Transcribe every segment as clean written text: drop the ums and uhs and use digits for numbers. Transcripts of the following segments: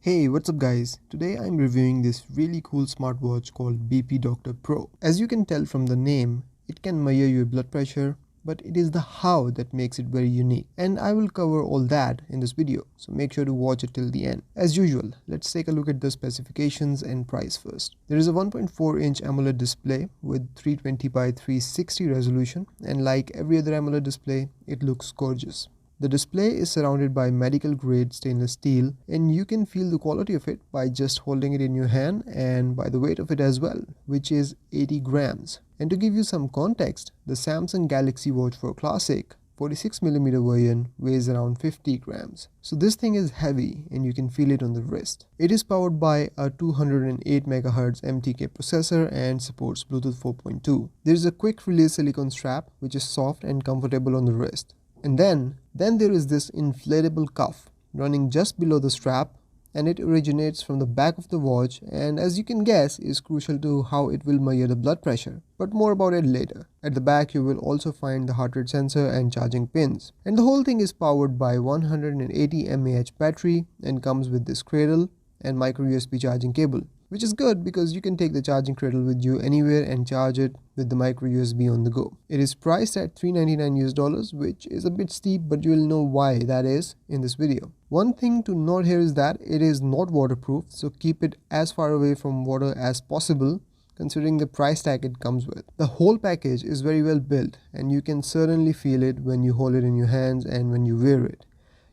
Hey, what's up guys? Today I'm reviewing this really cool smartwatch called BP Doctor Pro. As you can tell from the name, it can measure your blood pressure, but it is the how that makes it very unique. And I will cover all that in this video, so make sure to watch it till the end. As usual, let's take a look at the specifications and price first. There is a 1.4-inch AMOLED display with 320 by 360 resolution, and like every other AMOLED display, it looks gorgeous. The display is surrounded by medical grade stainless steel, and you can feel the quality of it by just holding it in your hand and by the weight of it as well, which is 80 grams. And to give you some context, the Samsung Galaxy Watch 4 Classic 46mm version weighs around 50 grams. So this thing is heavy and you can feel it on the wrist. It is powered by a 208 MHz MTK processor and supports Bluetooth 4.2. There is a quick release silicone strap which is soft and comfortable on the wrist. And then there is this inflatable cuff running just below the strap, and it originates from the back of the watch and, as you can guess, is crucial to how it will measure the blood pressure. But more about it later. At the back you will also find the heart rate sensor and charging pins. And the whole thing is powered by 180 mAh battery and comes with this cradle and micro USB charging cable, which is good because you can take the charging cradle with you anywhere and charge it with the micro USB on the go. It is priced at $399 US, which is a bit steep, but you will know why that is in this video. One thing to note here is that it is not waterproof, so keep it as far away from water as possible considering the price tag it comes with. The whole package is very well built and you can certainly feel it when you hold it in your hands and when you wear it.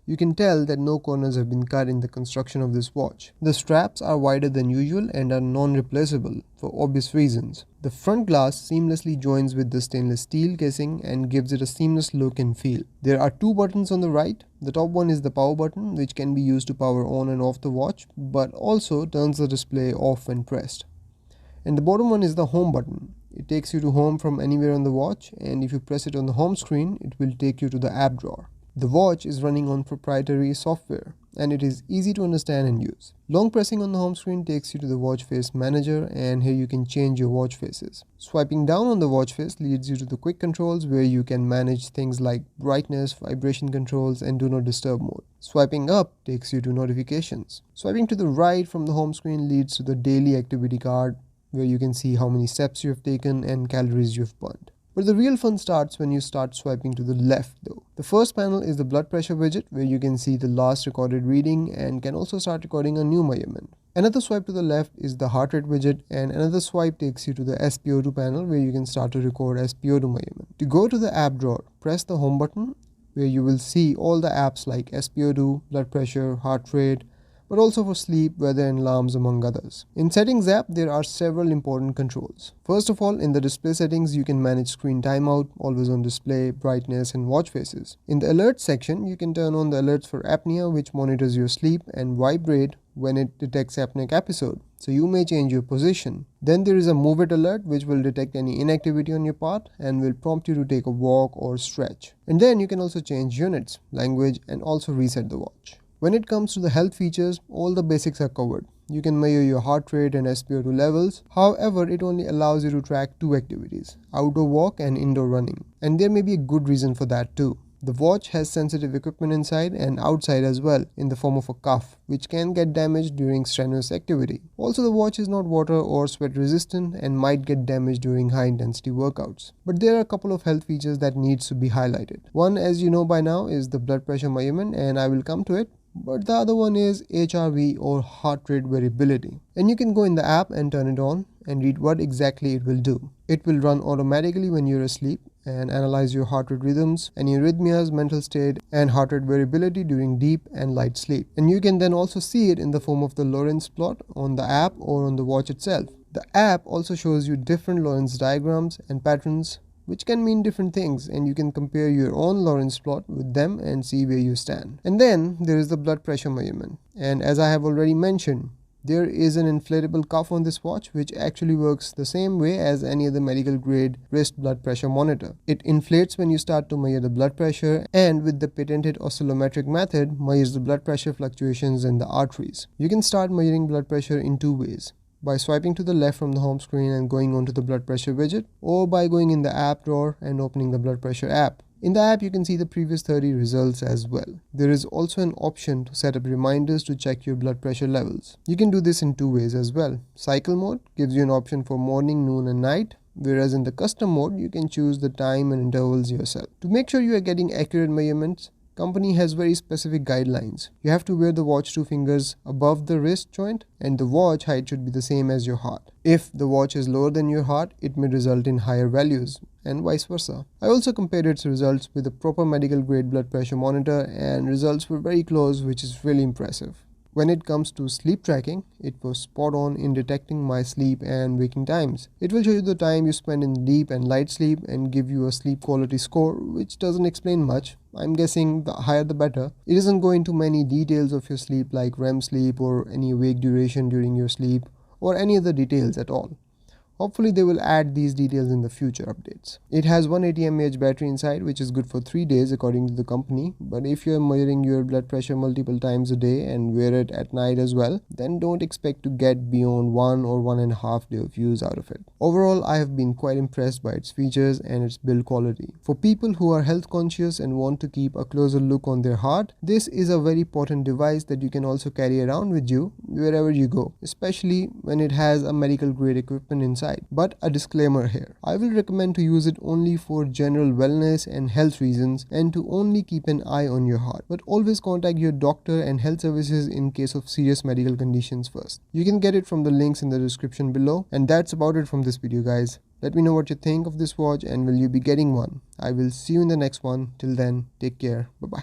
You can tell that no corners have been cut in the construction of this watch. The straps are wider than usual and are non-replaceable for obvious reasons. The front glass seamlessly joins with the stainless steel casing and gives it a seamless look and feel. There are two buttons on the right. The top one is the power button, which can be used to power on and off the watch, but also turns the display off when pressed. And the bottom one is the home button. It takes you to home from anywhere on the watch, and if you press it on the home screen, it will take you to the app drawer. The watch is running on proprietary software and it is easy to understand and use. Long pressing on the home screen takes you to the watch face manager, and here you can change your watch faces. Swiping down on the watch face leads you to the quick controls where you can manage things like brightness, vibration controls and do not disturb mode. Swiping up takes you to notifications. Swiping to the right from the home screen leads to the daily activity card where you can see how many steps you have taken and calories you have burned. But the real fun starts when you start swiping to the left though. The first panel is the blood pressure widget where you can see the last recorded reading and can also start recording a new measurement. Another swipe to the left is the heart rate widget, and another swipe takes you to the SpO2 panel where you can start to record SpO2 measurement. To go to the app drawer, press the home button where you will see all the apps like SpO2, blood pressure, heart rate, but also for sleep, weather and alarms among others. In Settings app, there are several important controls. First of all, in the display settings, you can manage screen timeout, always on display, brightness and watch faces. In the alerts section, you can turn on the alerts for apnea, which monitors your sleep, and vibrate when it detects apneic episode, so you may change your position. Then there is a move it alert, which will detect any inactivity on your part and will prompt you to take a walk or stretch. And then you can also change units, language and also reset the watch. When it comes to the health features, all the basics are covered. You can measure your heart rate and SpO2 levels. However, it only allows you to track two activities, outdoor walk and indoor running. And there may be a good reason for that too. The watch has sensitive equipment inside and outside as well in the form of a cuff, which can get damaged during strenuous activity. Also, the watch is not water or sweat resistant and might get damaged during high intensity workouts. But there are a couple of health features that needs to be highlighted. One, as you know by now, is the blood pressure measurement, and I will come to it. But the other one is HRV or heart rate variability. And you can go in the app and turn it on and read what exactly it will do. It will run automatically when you're asleep and analyze your heart rate rhythms, any arrhythmias, mental state and heart rate variability during deep and light sleep. And you can then also see it in the form of the Lorentz plot on the app or on the watch itself. The app also shows you different Lorentz diagrams and patterns, which can mean different things, and you can compare your own Lorentz plot with them and see where you stand. And then there is the blood pressure measurement, and as I have already mentioned, there is an inflatable cuff on this watch which actually works the same way as any other medical grade wrist blood pressure monitor. It inflates when you start to measure the blood pressure, and with the patented oscillometric method measures the blood pressure fluctuations in the arteries. You can start measuring blood pressure in two ways: by swiping to the left from the home screen and going onto the blood pressure widget, or by going in the app drawer and opening the blood pressure app. In the app, you can see the previous 30 results as well. There is also an option to set up reminders to check your blood pressure levels. You can do this in two ways as well. Cycle mode gives you an option for morning, noon and night, whereas in the custom mode, you can choose the time and intervals yourself. To make sure you are getting accurate measurements, company has very specific guidelines. You have to wear the watch 2 fingers above the wrist joint, and the watch height should be the same as your heart. If the watch is lower than your heart, it may result in higher values, and vice versa. I also compared its results with a proper medical grade blood pressure monitor, and results were very close, which is really impressive. When it comes to sleep tracking, it was spot on in detecting my sleep and waking times. It will show you the time you spend in deep and light sleep and give you a sleep quality score, which doesn't explain much. I'm guessing the higher the better. It doesn't go into many details of your sleep like REM sleep or any wake duration during your sleep or any other details at all. Hopefully they will add these details in the future updates. It has 180 mAh battery inside, which is good for 3 days according to the company. But if you're measuring your blood pressure multiple times a day and wear it at night as well, then don't expect to get beyond 1 or 1.5 day of use out of it. Overall, I have been quite impressed by its features and its build quality. For people who are health conscious and want to keep a closer look on their heart, this is a very potent device that you can also carry around with you wherever you go, especially when it has a medical grade equipment inside. But a disclaimer here, I will recommend to use it only for general wellness and health reasons and to only keep an eye on your heart. But always contact your doctor and health services in case of serious medical conditions first. You can get it from the links in the description below. And that's about it from this video, guys. Let me know what you think of this watch and will you be getting one. I will see you in the next one. Till then, take care. Bye bye.